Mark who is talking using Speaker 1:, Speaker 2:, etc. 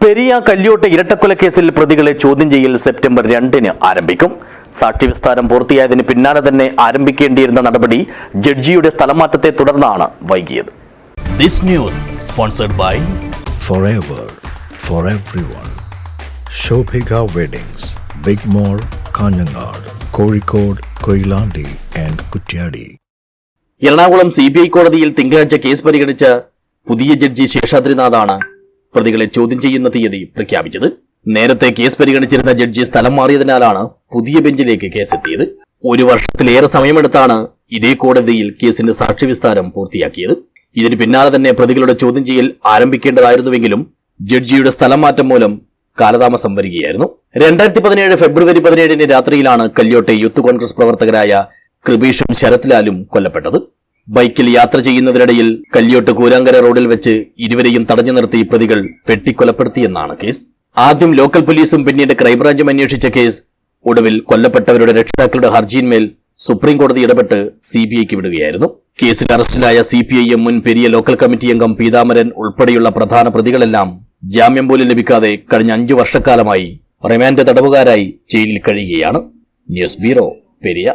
Speaker 1: പെരിയ കല്യോട്ട് ഇരട്ടക്കൊലക്കേസിൽ പ്രതികളെ ചോദ്യം ചെയ്യൽ സെപ്റ്റംബർ 2-ന് ആരംഭിക്കും. സാക്ഷിവിസ്താരം പൂർത്തിയായതിന് പിന്നാലെ തന്നെ ആരംഭിക്കേണ്ടിയിരുന്ന നടപടി ജഡ്ജിയുടെ സ്ഥലമാറ്റത്തെ തുടർന്നാണ് വൈകിയത്.
Speaker 2: This news sponsored by
Speaker 3: Forever for everyone. Shobhika Weddings, Big Mall, Kanyanad, Kozhikode, Koilandi and Kutyadi.
Speaker 1: Ernakulam CBI കോടതിയിൽ തിങ്കളാഴ്ച കേസ് പരിഗണിച്ച പുതിയ ജഡ്ജി ശേഷാദ്രിനാഥാണ് പ്രതികളെ ചോദ്യം ചെയ്യുന്ന തീയതി പ്രഖ്യാപിച്ചത്. നേരത്തെ കേസ് പരിഗണിച്ചിരുന്ന ജഡ്ജി സ്ഥലം മാറിയതിനാലാണ് പുതിയ ബെഞ്ചിലേക്ക് കേസെത്തിയത്. 1 വർഷത്തിലേറെ സമയമെടുത്താണ് ഇതേ കോടതിയിൽ കേസിന്റെ സാക്ഷിവിസ്താരം പൂർത്തിയാക്കിയത്. ഇതിന് പിന്നാലെ തന്നെ പ്രതികളുടെ ചോദ്യം ചെയ്യൽ ആരംഭിക്കേണ്ടതായിരുന്നുവെങ്കിലും ജഡ്ജിയുടെ സ്ഥലം മാറ്റം മൂലം കാലതാമസം വരികയായിരുന്നു. 2017 ഫെബ്രുവരി 17-ന് രാത്രിയിലാണ് കല്യോട്ടെ യൂത്ത് കോൺഗ്രസ് പ്രവർത്തകരായ കൃപീഷും ശരത്ലാലും കൊല്ലപ്പെട്ടത്. ബൈക്കിൽ യാത്ര ചെയ്യുന്നതിനിടയിൽ കല്യോട്ട് കൂരാങ്കര റോഡിൽ വെച്ച് ഇരുവരെയും തടഞ്ഞു നിർത്തി പ്രതികൾ വെട്ടിക്കൊലപ്പെടുത്തിയെന്നാണ് കേസ്. ആദ്യം ലോക്കൽ പോലീസും പിന്നീട് ക്രൈംബ്രാഞ്ചും അന്വേഷിച്ച കേസ് ഒടുവിൽ കൊല്ലപ്പെട്ടവരുടെ രക്ഷിതാക്കളുടെ ഹർജിയിന്മേൽ സുപ്രീം കോടതി ഇടപെട്ട് CBIക്ക് വിടുകയായിരുന്നു. കേസിൽ അറസ്റ്റിലായ CPIM മുൻ പെരിയ ലോക്കൽ കമ്മിറ്റി അംഗം പീതാമരൻ ഉൾപ്പെടെയുള്ള പ്രധാന പ്രതികളെല്ലാം ജാമ്യം പോലും ലഭിക്കാതെ കഴിഞ്ഞ 5 വർഷക്കാലമായി റിമാൻഡ് തടവുകാരായി ജയിലിൽ കഴിയുകയാണ്. News bureau, Periya.